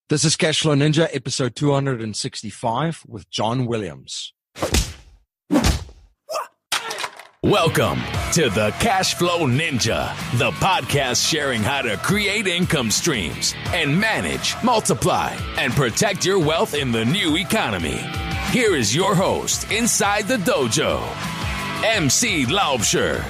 This is Cashflow Ninja, episode 265 with John Williams. Welcome to the Cashflow Ninja, the podcast sharing how to create income streams and manage, multiply, and protect your wealth in the new economy. Here is your host inside the dojo, MC Laubscher.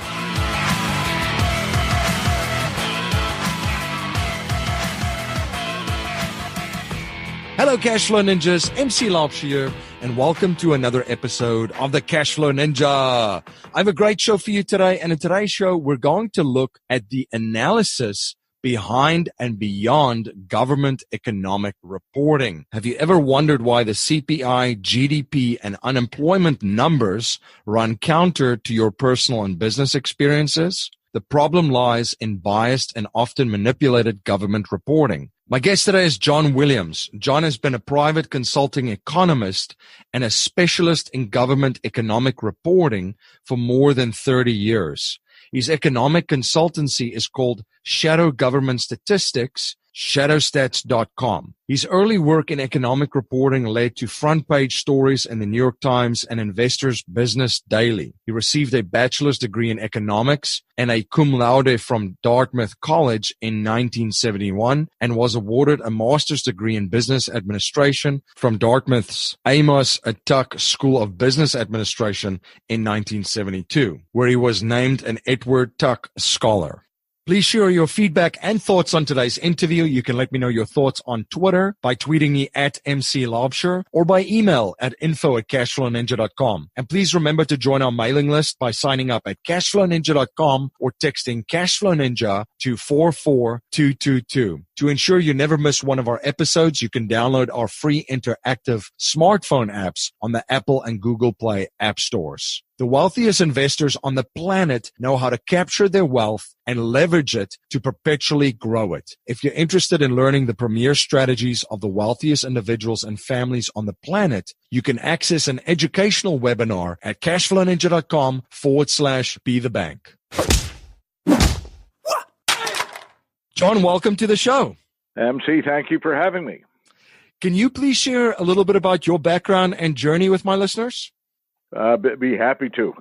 Hello, Cashflow Ninjas. MC Laubscher here, and welcome to another episode of the Cashflow Ninja. I have a great show for you today, and in today's show, we're going to look at the analysis behind and beyond government economic reporting. Have you ever wondered why the CPI, GDP, and unemployment numbers run counter to your personal and business experiences? The problem lies in biased and often manipulated government reporting. My guest today is John Williams. John has been a private consulting economist and a specialist in government economic reporting for more than 30 years. His economic consultancy is called Shadow Government Statistics, shadowstats.com. His early work in economic reporting led to front-page stories in the New York Times and Investors Business Daily. He received a bachelor's degree in economics and a cum laude from Dartmouth College in 1971 and was awarded a master's degree in business administration from Dartmouth's Amos Tuck School of Business Administration in 1972, where he was named an Edward Tuck Scholar. Please share your feedback and thoughts on today's interview. You can let me know your thoughts on Twitter by tweeting me at MC Laubscher or by email at info@cashflowninja.com. And please remember to join our mailing list by signing up at cashflowninja.com or texting Cashflow Ninja to 44222. To ensure you never miss one of our episodes, you can download our free interactive smartphone apps on the Apple and Google Play app stores. The wealthiest investors on the planet know how to capture their wealth and leverage it to perpetually grow it. If you're interested in learning the premier strategies of the wealthiest individuals and families on the planet, you can access an educational webinar at cashflowninja.com/be-the-bank. John, welcome to the show. MC, thank you for having me. Can you please share a little bit about your background and journey with my listeners? Be happy to.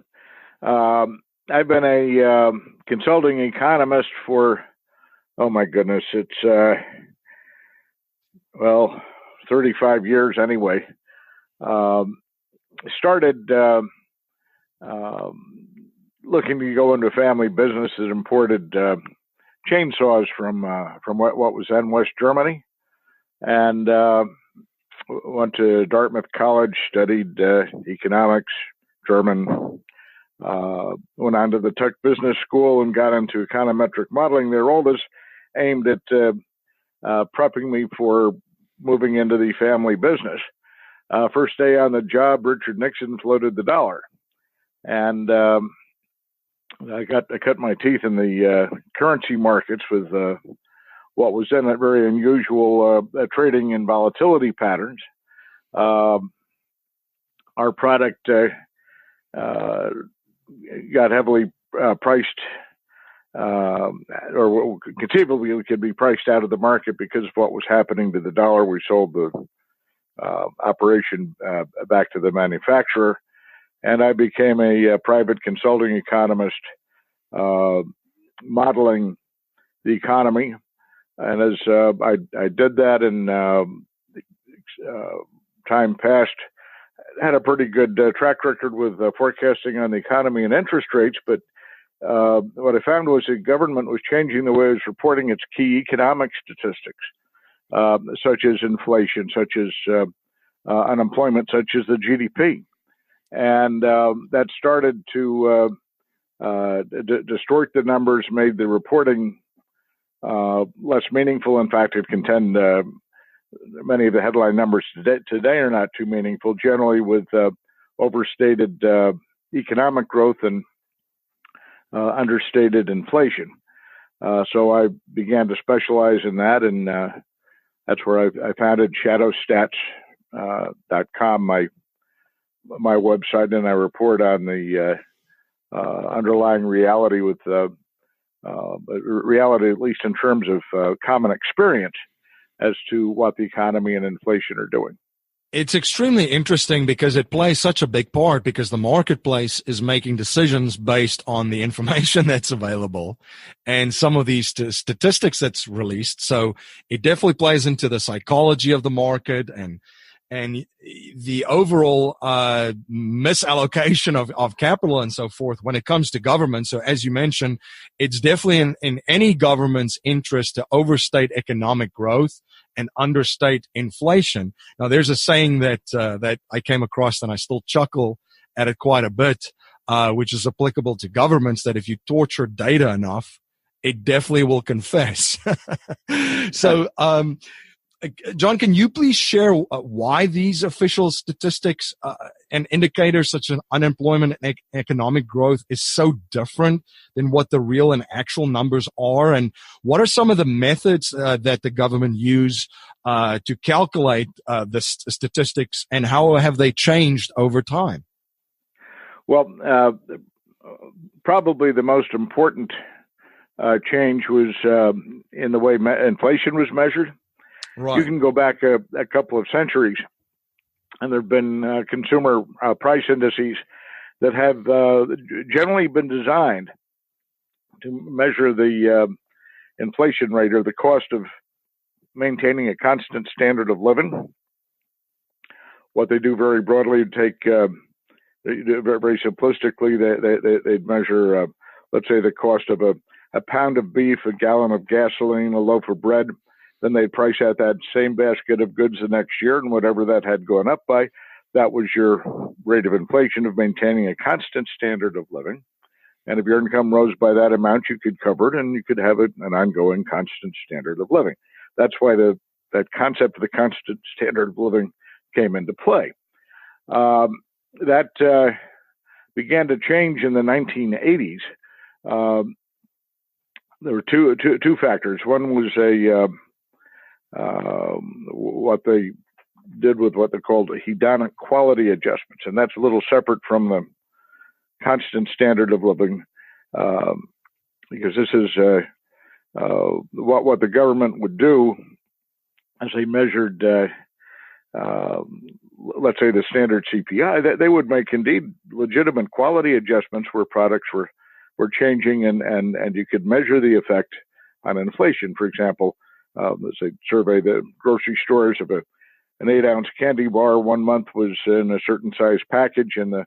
I've been a consulting economist for, oh my goodness, it's, 35 years anyway. Started looking to go into family business that imported chainsaws from what was then West Germany, and went to Dartmouth College, studied economics, German, went on to the Tuck Business School and got into econometric modeling. Their oldest aimed at prepping me for moving into the family business. First day on the job, Richard Nixon floated the dollar. And I cut my teeth in the currency markets with what was then a very unusual trading and volatility patterns. Our product got heavily priced, or conceivably could be priced out of the market because of what was happening to the dollar. We sold the operation back to the manufacturer, and I became a private consulting economist modeling the economy. And as I did that, and time passed, had a pretty good track record with forecasting on the economy and interest rates. But what I found was the government was changing the way it was reporting its key economic statistics, such as inflation, such as unemployment, such as the GDP. And that started to distort the numbers, made the reporting less meaningful. In fact, it contend many of the headline numbers today are not too meaningful, generally with overstated economic growth and understated inflation. So I began to specialize in that, and that's where I founded shadowstats.com, my website, and I report on the underlying reality reality, at least in terms of common experience, as to what the economy and inflation are doing. It's extremely interesting because it plays such a big part because the marketplace is making decisions based on the information that's available and some of these statistics that's released. So it definitely plays into the psychology of the market and the overall misallocation of capital and so forth when it comes to government. So as you mentioned, it's definitely in any government's interest to overstate economic growth and understate inflation. Now, there's a saying that I came across and I still chuckle at it quite a bit, which is applicable to governments, that if you torture data enough, it definitely will confess. So, John, can you please share why these official statistics and indicators such as unemployment and economic growth is so different than what the real and actual numbers are? And what are some of the methods that the government use to calculate the statistics, and how have they changed over time? Well, probably the most important change was in the way inflation was measured. Right. You can go back a couple of centuries, and there have been consumer price indices that have generally been designed to measure the inflation rate, or the cost of maintaining a constant standard of living. What they do very broadly, take very simplistically, they'd measure, let's say, the cost of a pound of beef, a gallon of gasoline, a loaf of bread. Then they'd price out that same basket of goods the next year, and whatever that had gone up by, that was your rate of inflation of maintaining a constant standard of living. And if your income rose by that amount, you could cover it, and you could have an ongoing constant standard of living. That's why that concept of the constant standard of living came into play. That began to change in the 1980s. There were two factors. One was what they did with what they called hedonic quality adjustments, and that's a little separate from the constant standard of living, because this is what the government would do as they measured, let's say, the standard CPI. They would make indeed legitimate quality adjustments where products were changing, and you could measure the effect on inflation. For example, let's say survey the grocery stores of an 8-ounce candy bar. 1 month was in a certain size package, and the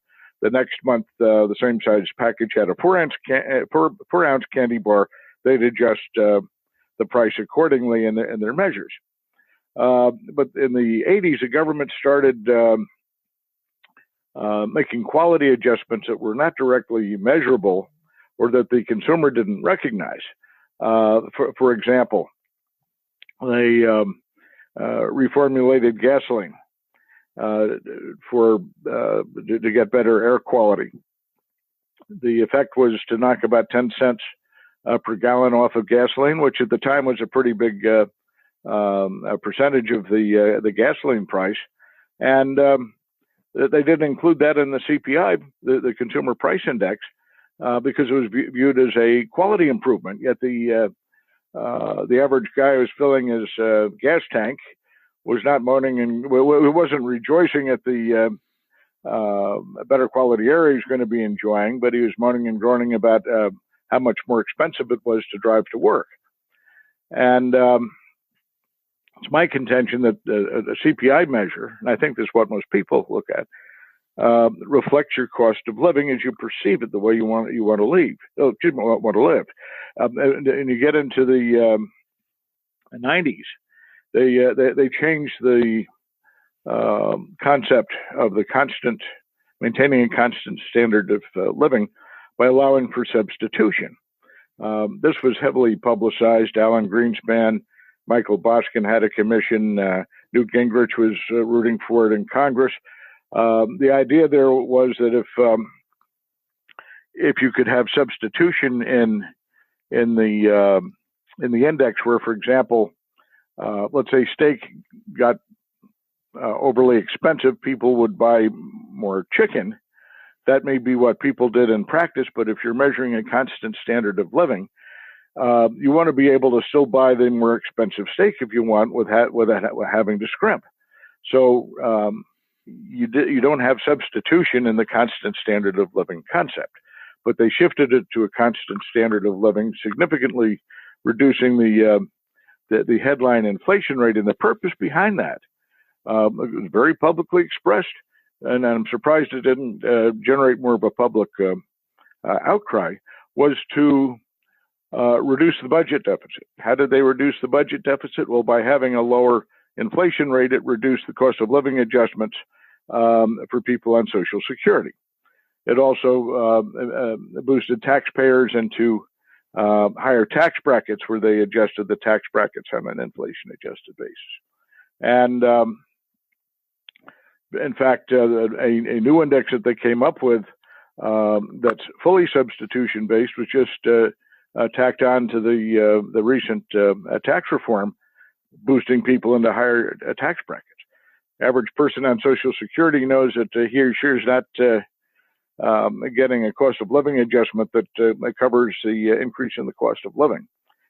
next month the same size package had a 4-ounce candy bar. They'd adjust the price accordingly in their measures. But in the 80s, the government started making quality adjustments that were not directly measurable, or that the consumer didn't recognize. For example, they reformulated gasoline to get better air quality. The effect was to knock about 10 cents per gallon off of gasoline, which at the time was a pretty big percentage of the gasoline price. And they didn't include that in the CPI, the Consumer Price Index, because it was viewed as a quality improvement. Yet the average guy who was filling his gas tank was not moaning and wasn't rejoicing at the better quality air he was going to be enjoying, but he was moaning and groaning about how much more expensive it was to drive to work. And it's my contention that a CPI measure, and I think this is what most people look at, reflects your cost of living as you perceive it, the way you want to live. And you get into the 90s, they changed the concept of maintaining a constant standard of living by allowing for substitution. This was heavily publicized. Alan Greenspan, Michael Boskin had a commission. Newt Gingrich was rooting for it in Congress. The idea there was that if you could have substitution in the index, where, for example, let's say steak got overly expensive, people would buy more chicken. That may be what people did in practice, but if you're measuring a constant standard of living, you want to be able to still buy the more expensive steak if you want without having to scrimp. So you don't have substitution in the constant standard of living concept, but they shifted it to a constant standard of living, significantly reducing the headline inflation rate. And the purpose behind that it was very publicly expressed, and I'm surprised it didn't generate more of a public outcry, was to reduce the budget deficit. How did they reduce the budget deficit? Well, by having a lower inflation rate, it reduced the cost of living adjustments for people on Social Security. It also boosted taxpayers into higher tax brackets where they adjusted the tax brackets on an inflation-adjusted basis. And in fact, a new index that they came up with that's fully substitution-based was just tacked on to the recent tax reform, boosting people into higher tax brackets. Average person on Social Security knows that he or she is not getting a cost of living adjustment that covers the increase in the cost of living.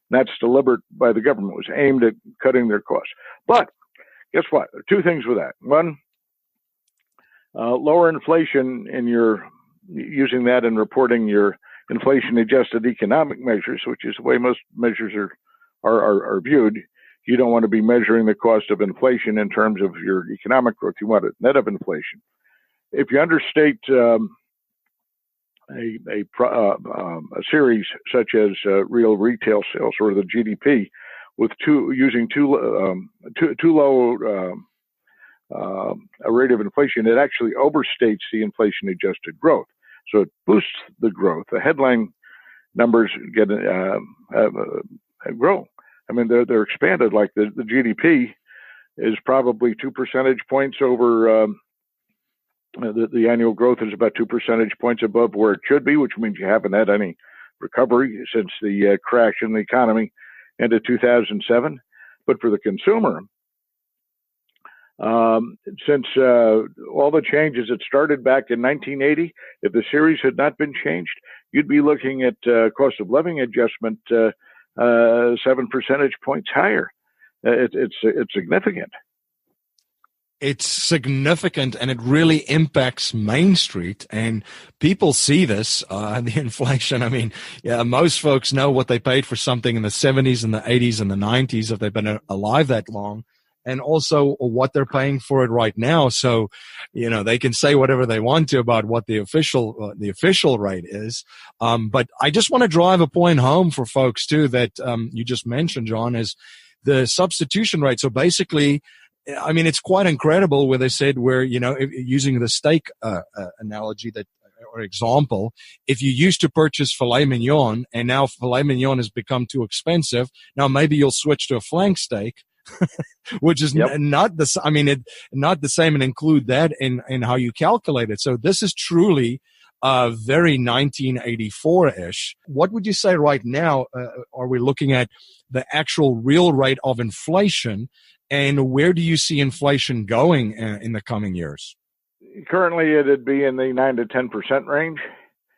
And that's deliberate by the government. It was aimed at cutting their costs. But guess what? There are two things with that. One, lower inflation using that in reporting your inflation-adjusted economic measures, which is the way most measures are viewed. You don't want to be measuring the cost of inflation in terms of your economic growth. You want it net of inflation. If you understate a series such as real retail sales or the GDP with using too low a rate of inflation, it actually overstates the inflation-adjusted growth. So it boosts the growth. The headline numbers get grow. I mean, they're expanded. Like the GDP is probably 2 percentage points over the annual growth is about 2 percentage points above where it should be, which means you haven't had any recovery since the crash in the economy into 2007. But for the consumer, since all the changes that started back in 1980, if the series had not been changed, you'd be looking at cost of living adjustment 7 percentage points higher. It's significant. It's significant, and it really impacts Main Street, and people see this, the inflation. I mean, yeah, most folks know what they paid for something in the 70s and the 80s and the 90s if they've been alive that long, and also what they're paying for it right now. So, they can say whatever they want to about what the official rate is. But I just want to drive a point home for folks too that you just mentioned, John, is the substitution rate. So basically, I mean, it's quite incredible where they said using the steak analogy or example, if you used to purchase filet mignon and now filet mignon has become too expensive, now maybe you'll switch to a flank steak, which is not the same, and include that in how you calculate it. So this is truly very 1984-ish. What would you say right now? Are we looking at the actual real rate of inflation? And where do you see inflation going in the coming years? Currently, it'd be in the 9 to 10% range.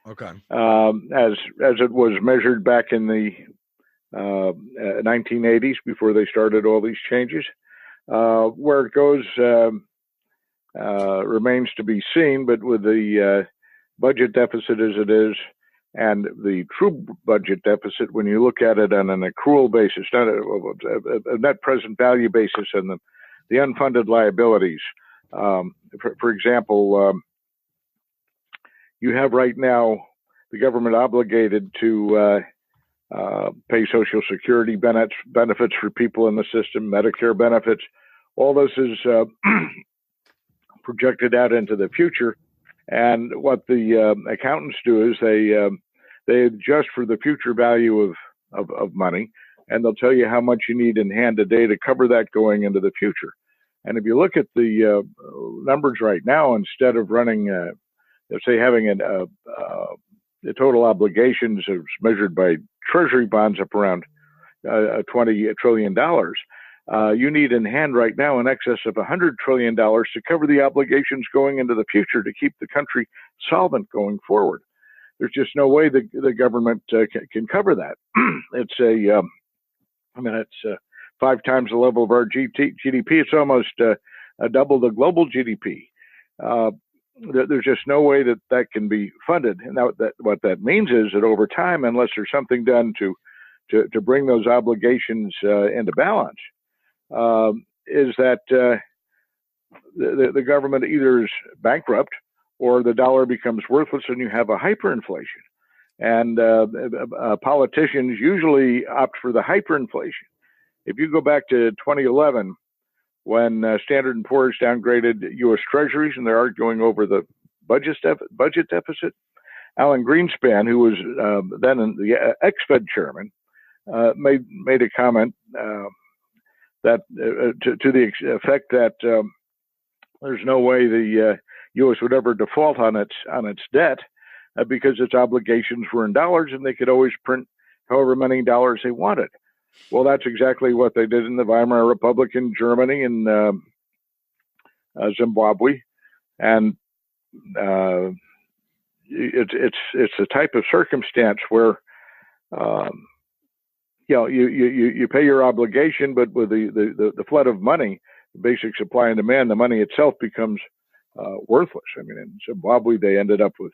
Okay. As it was measured back in the 1980s before they started all these changes. Where it goes remains to be seen, but with the budget deficit as it is, and the true budget deficit, when you look at it on an accrual basis, not a net present value basis, and the unfunded liabilities. For example, you have right now the government obligated to pay Social Security benefits for people in the system, Medicare benefits. All this is projected out into the future. And what the accountants do is they adjust for the future value of money, and they'll tell you how much you need in hand today to cover that going into the future. And if you look at the numbers right now, instead of running, say, having the total obligations as measured by Treasury bonds up around $20 trillion, you need in hand right now in excess of $100 trillion to cover the obligations going into the future to keep the country solvent going forward. there's just no way the government can cover that. It's it's 5 times the level of our GDP. It's almost double the global GDP. There's just no way that can be funded. And what that means is that over time, unless there's something done to bring those obligations into balance, is that the government either is bankrupt or the dollar becomes worthless and you have a hyperinflation. And politicians usually opt for the hyperinflation. If you go back to 2011, when Standard & Poor's downgraded U.S. Treasuries and they're arguing over the budget deficit, Alan Greenspan, who was then the ex-Fed chairman, made a comment that to the effect that there's no way the U.S. would ever default on its debt because its obligations were in dollars and they could always print however many dollars they wanted. Well, that's exactly what they did in the Weimar Republic in Germany and Zimbabwe, and it's a type of circumstance where you pay your obligation, but with the flood of money, the basic supply and demand, the money itself becomes worthless. I mean, in Zimbabwe, they ended up with,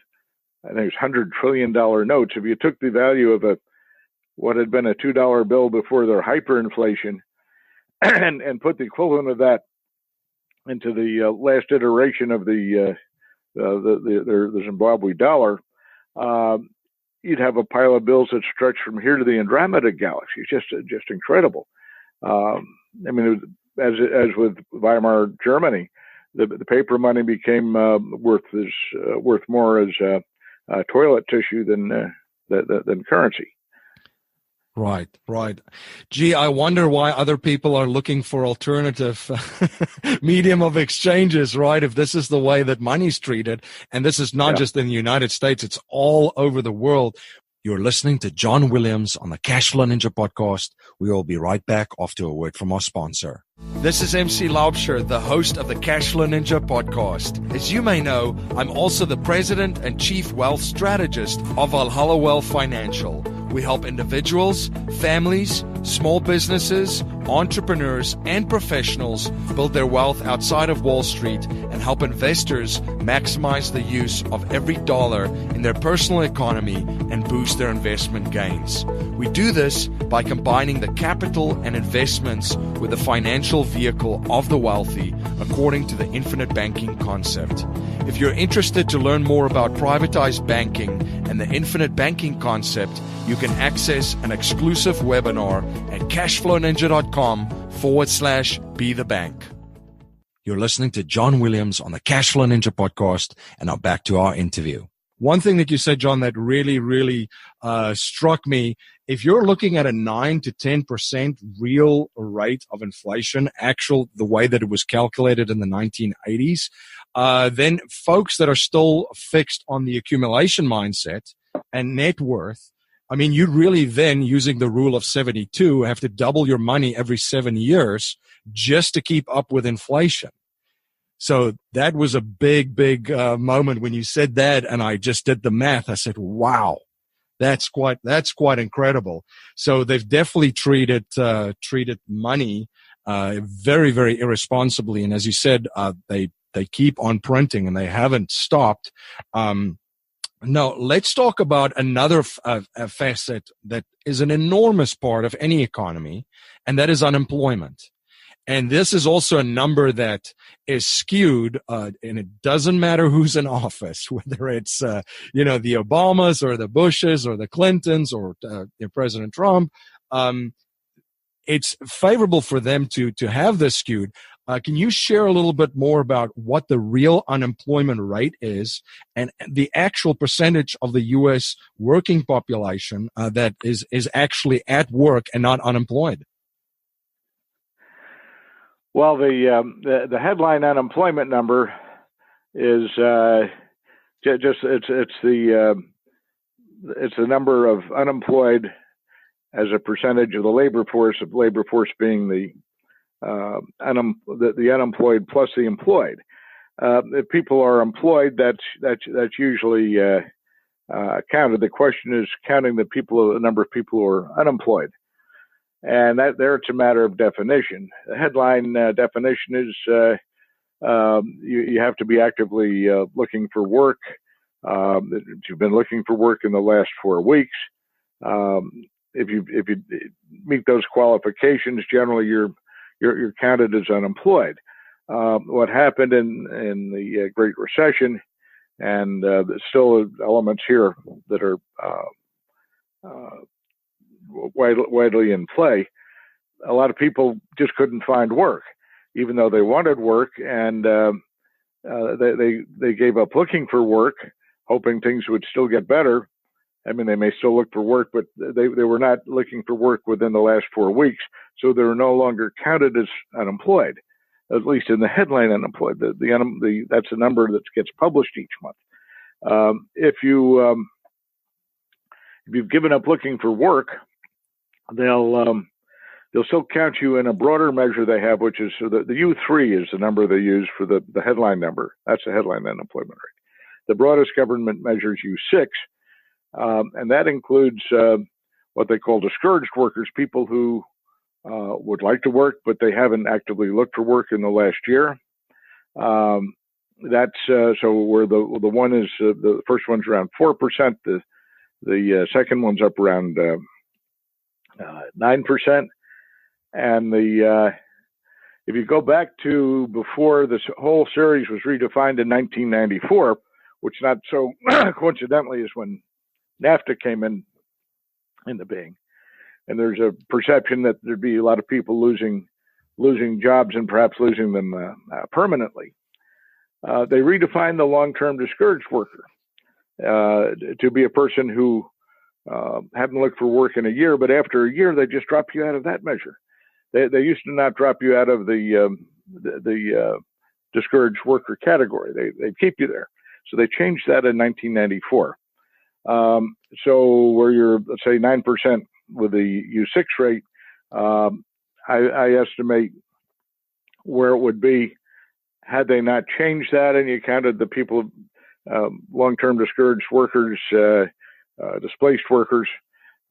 I think it was $100 trillion notes. If you took the value of what had been a $2 bill before their hyperinflation and put the equivalent of that into the last iteration of the Zimbabwe dollar, you'd have a pile of bills that stretch from here to the Andromeda galaxy. It's just incredible. I mean, as with Weimar Germany, the paper money became worth more as toilet tissue than currency. Right. Gee, I wonder why other people are looking for alternative medium of exchanges, right? If this is the way that money's treated, and this is not just in the United States, it's all over the world. You're listening to John Williams on the Cashflow Ninja podcast. We will be right back after a word from our sponsor. This is MC Laubscher, the host of the Cashflow Ninja podcast. As you may know, I'm also the president and chief wealth strategist of Valhalla Wealth Financial. We help individuals, families, small businesses, entrepreneurs, and professionals build their wealth outside of Wall Street and help investors maximize the use of every dollar in their personal economy and boost their investment gains. We do this by combining the capital and investments with the financial vehicle of the wealthy according to the infinite banking concept. If you're interested to learn more about privatized banking and the infinite banking concept, you can access an exclusive webinar at cashflowninja.com/be the bank. You're listening to John Williams on the Cashflow Ninja podcast, and now back to our interview. One thing that you said, John, that really struck me, if you're looking at a 9 to 10% real rate of inflation, the way that it was calculated in the 1980s, then folks that are still fixed on the accumulation mindset and net worth, I mean, you'd really then, using the rule of 72, have to double your money every 7 years just to keep up with inflation. So that was a big moment when you said that, and I just did the math. I said, wow, that's quite incredible. So they've definitely treated money very, very irresponsibly. And as you said, they keep on printing and they haven't stopped. Now, let's talk about another facet that is an enormous part of any economy, and that is unemployment. And this is also a number that is skewed, and it doesn't matter who's in office, whether it's, the Obamas or the Bushes or the Clintons or President Trump. It's favorable for them to have this skewed. Can you share a little bit more about what the real unemployment rate is and the actual percentage of the U.S. working population that is actually at work and not unemployed? Well, the headline unemployment number is it's the number of unemployed as a percentage of the labor force being the unemployed plus the employed. If people are employed, that's usually counted. The question is counting the number of people who are unemployed. And there it's a matter of definition. The headline definition is you have to be actively looking for work. If you've been looking for work in the last 4 weeks, if you meet those qualifications, generally you're counted as unemployed. What happened in the Great Recession, and there's still elements here that are widely in play. A lot of people just couldn't find work, even though they wanted work, and they gave up looking for work, hoping things would still get better. I mean, they may still look for work, but they were not looking for work within the last 4 weeks, so they were no longer counted as unemployed, at least in the headline unemployed. That's the number that gets published each month. If you've given up looking for work, they'll still count you in a broader measure they have, which is the U3 is the number they use for the headline number. That's the headline unemployment rate. The broadest government measure is U6, and that includes what they call discouraged workers, people who would like to work, but they haven't actively looked for work in the last year. That's so where the one is the first one's around 4%. The second one's up around 9%, and if you go back to before this whole series was redefined in 1994, which not so coincidentally is when NAFTA came into being, and there's a perception that there'd be a lot of people losing jobs and perhaps losing them permanently. They redefined the long-term discouraged worker to be a person who hadn't looked for work in a year, but after a year, they just drop you out of that measure. They used to not drop you out of the discouraged worker category. They keep you there. So they changed that in 1994. So where you're, let's say, 9% with the U6 rate, I estimate where it would be had they not changed that and you counted the people, long-term discouraged workers, displaced workers.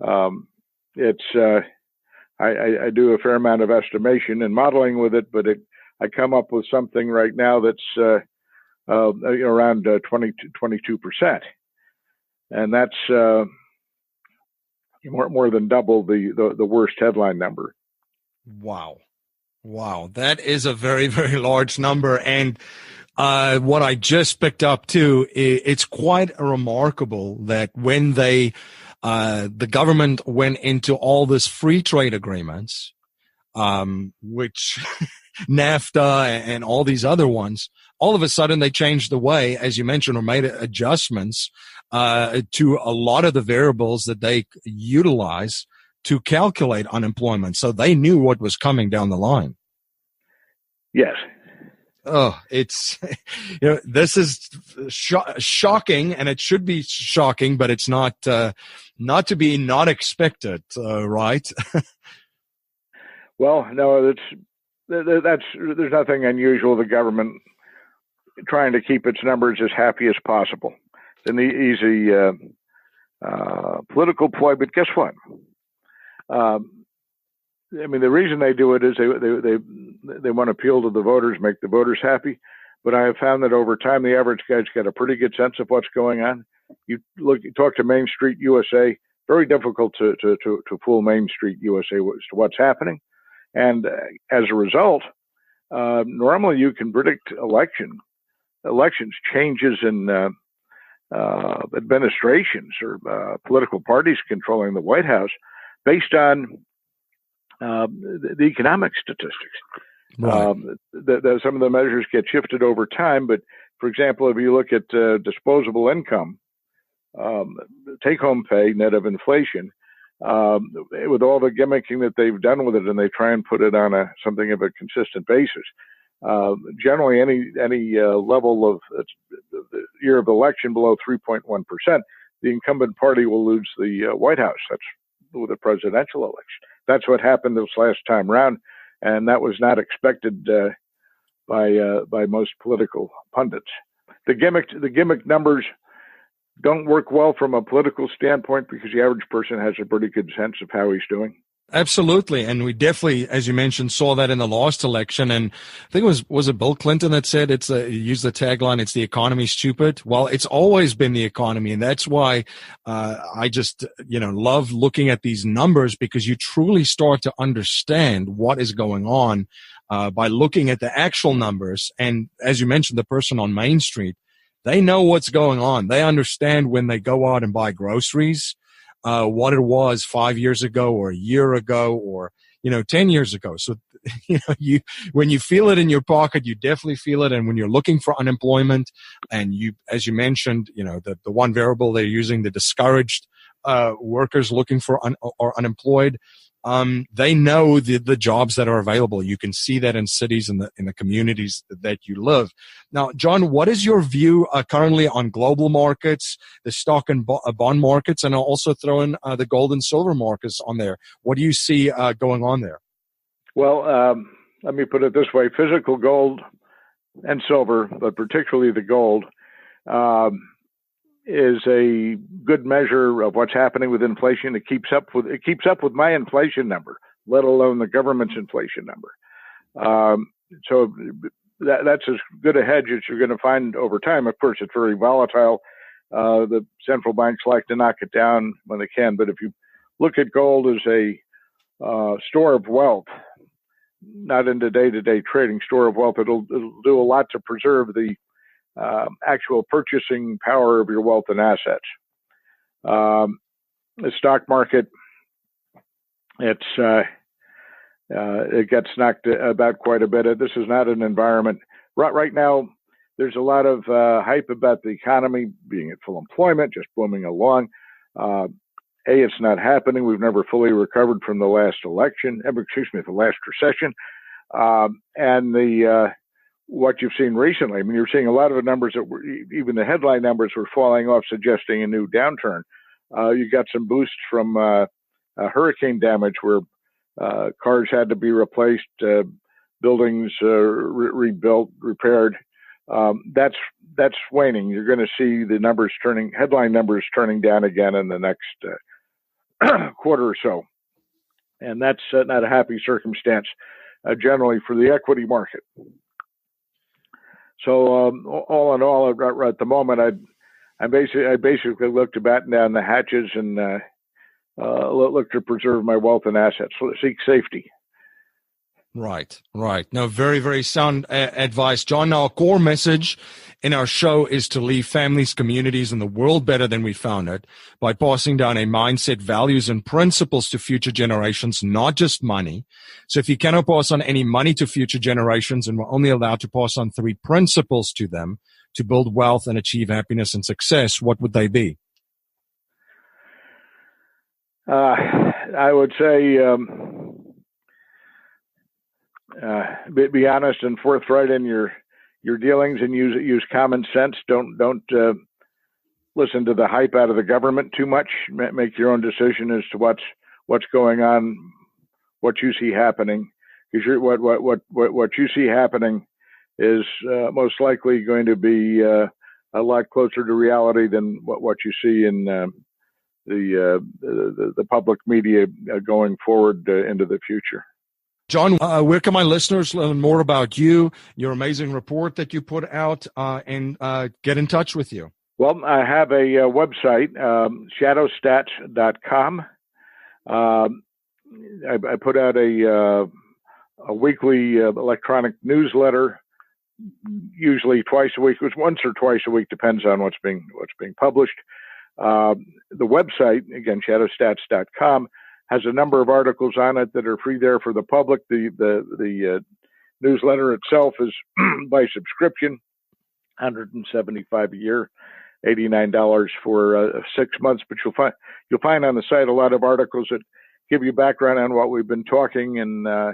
I do a fair amount of estimation and modeling with it, but I come up with something right now that's around 22%, and that's more than double the worst headline number. Wow, that is a very, very large number, and what I just picked up too, it's quite remarkable that when the government went into all this free trade agreements, which NAFTA and all these other ones, all of a sudden they changed the way, as you mentioned, or made adjustments to a lot of the variables that they utilize to calculate unemployment. So they knew what was coming down the line. Yes. Oh, it's, this is shocking, and it should be shocking, but it's not to be not expected, right? Well, no, there's nothing unusual. The government trying to keep its numbers as happy as possible. It's an easy political ploy, but guess what? I mean, the reason they do it is they want to appeal to the voters, make the voters happy. But I have found that over time, the average guy's got a pretty good sense of what's going on. You talk to Main Street USA. Very difficult to fool Main Street USA as to what's happening. And as a result, normally you can predict elections, changes in administrations or political parties controlling the White House based on the economic statistics. Right. Some of the measures get shifted over time, but for example, if you look at disposable income, take-home pay net of inflation, with all the gimmicking that they've done with it, and they try and put it on something of a consistent basis. Generally, any level of the year of election below 3.1%, the incumbent party will lose the White House. That's with a presidential election. That's what happened this last time round, and that was not expected by most political pundits. The gimmick numbers don't work well from a political standpoint because the average person has a pretty good sense of how he's doing. Absolutely. And we definitely, as you mentioned, saw that in the last election. And I think was it Bill Clinton that said used the tagline, it's the economy stupid. Well, it's always been the economy. And that's why, I just, love looking at these numbers, because you truly start to understand what is going on, by looking at the actual numbers. And as you mentioned, the person on Main Street, they know what's going on. They understand when they go out and buy groceries, what it was 5 years ago or a year ago or, 10 years ago. So, when you feel it in your pocket, you definitely feel it. And when you're looking for unemployment and as you mentioned, the one variable they're using, the discouraged, workers looking for or unemployed, they know the jobs that are available. You can see that in cities and in the communities that you live. Now, John, what is your view currently on global markets, the stock and bond markets, and I'll also throw in the gold and silver markets on there? What do you see going on there? Well, let me put it this way: physical gold and silver, but particularly the gold, is a good measure of what's happening with inflation. It keeps up with my inflation number, let alone the government's inflation number. So that's as good a hedge as you're going to find over time. Of course, it's very volatile. The central banks like to knock it down when they can, but if you look at gold as a store of wealth, not into day-to-day trading, store of wealth, it'll do a lot to preserve the actual purchasing power of your wealth and assets. The stock market, it gets knocked about quite a bit. This is not an environment. Right now, there's a lot of hype about the economy being at full employment, just booming along. It's not happening. We've never fully recovered from the last election, the last recession. And what you've seen recently, you're seeing a lot of the numbers that were, even the headline numbers were falling off, suggesting a new downturn. You got some boosts from hurricane damage where cars had to be replaced, buildings rebuilt, repaired. That's waning. You're going to see the headline numbers turning down again in the next quarter or so. And that's not a happy circumstance generally for the equity market. So all in all, at the moment, I basically look to batten down the hatches and look to preserve my wealth and assets, seek safety. Right. No, very, very sound advice, John. Now, our core message in our show is to leave families, communities, and the world better than we found it by passing down a mindset, values, and principles to future generations, not just money. So if you cannot pass on any money to future generations and we're only allowed to pass on 3 principles to them to build wealth and achieve happiness and success, what would they be? I would say be honest and forthright in your dealings and use common sense. Don't listen to the hype out of the government too much. Make your own decision as to what's going on, what you see happening. Because what you see happening is most likely going to be a lot closer to reality than what you see in the public media going forward into the future. John, where can my listeners learn more about you, your amazing report that you put out, and get in touch with you? Well, I have a website, shadowstats.com. I put out a weekly electronic newsletter, usually twice a week. It was once or twice a week, depends on what's being published. The website, again, shadowstats.com, has a number of articles on it that are free there for the public. The newsletter itself is by subscription, $175 a year, $89 for 6 months. But you'll find on the site a lot of articles that give you background on what we've been talking and the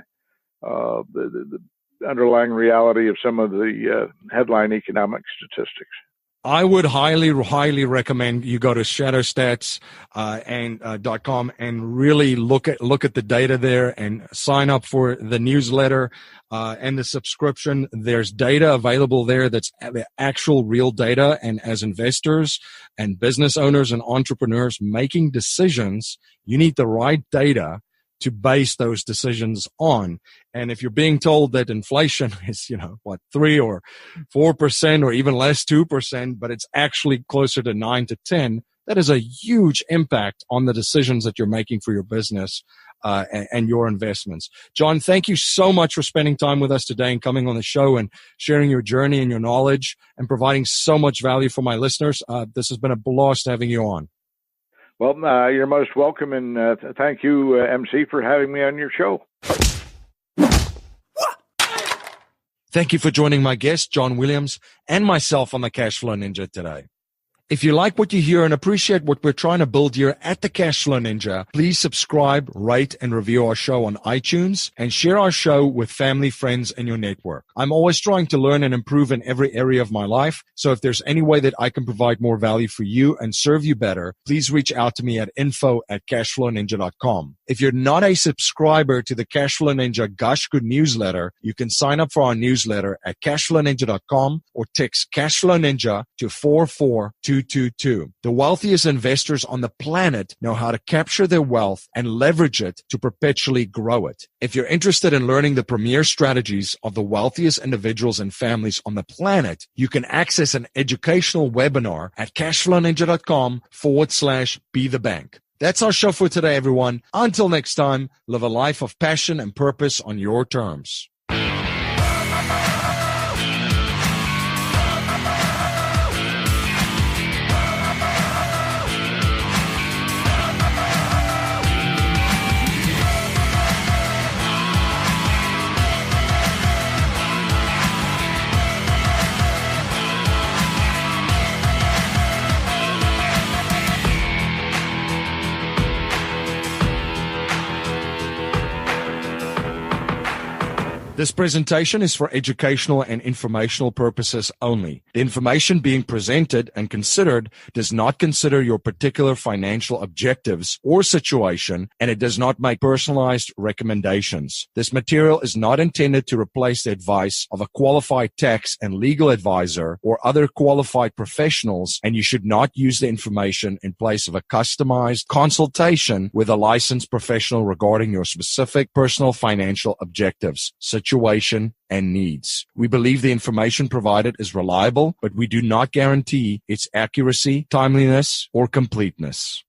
underlying reality of some of the headline economic statistics. I would highly, highly recommend you go to shadowstats.com and really look at the data there and sign up for the newsletter and the subscription. There's data available there that's actual real data. And as investors and business owners and entrepreneurs making decisions, you need the right data to base those decisions on. And if you're being told that inflation is, 3 or 4% or even less, 2%, but it's actually closer to 9 to 10, that is a huge impact on the decisions that you're making for your business and your investments. John, thank you so much for spending time with us today and coming on the show and sharing your journey and your knowledge and providing so much value for my listeners. This has been a blast having you on. Well, you're most welcome, and thank you, MC, for having me on your show. Thank you for joining my guest, John Williams, and myself on the Cashflow Ninja today. If you like what you hear and appreciate what we're trying to build here at the Cashflow Ninja, please subscribe, rate, and review our show on iTunes and share our show with family, friends, and your network. I'm always trying to learn and improve in every area of my life. So if there's any way that I can provide more value for you and serve you better, please reach out to me at info@cashflowninja.com. If you're not a subscriber to the Cashflow Ninja Gosh Good newsletter, you can sign up for our newsletter at cashflowninja.com or text Cashflow Ninja to 44222. The wealthiest investors on the planet know how to capture their wealth and leverage it to perpetually grow it. If you're interested in learning the premier strategies of the wealthiest individuals and families on the planet, you can access an educational webinar at cashflowninja.com/be the bank. That's our show for today, everyone. Until next time, live a life of passion and purpose on your terms. This presentation is for educational and informational purposes only. The information being presented and considered does not consider your particular financial objectives or situation, and it does not make personalized recommendations. This material is not intended to replace the advice of a qualified tax and legal advisor or other qualified professionals, and you should not use the information in place of a customized consultation with a licensed professional regarding your specific personal financial objectives, situation, and needs. We believe the information provided is reliable, but we do not guarantee its accuracy, timeliness, or completeness.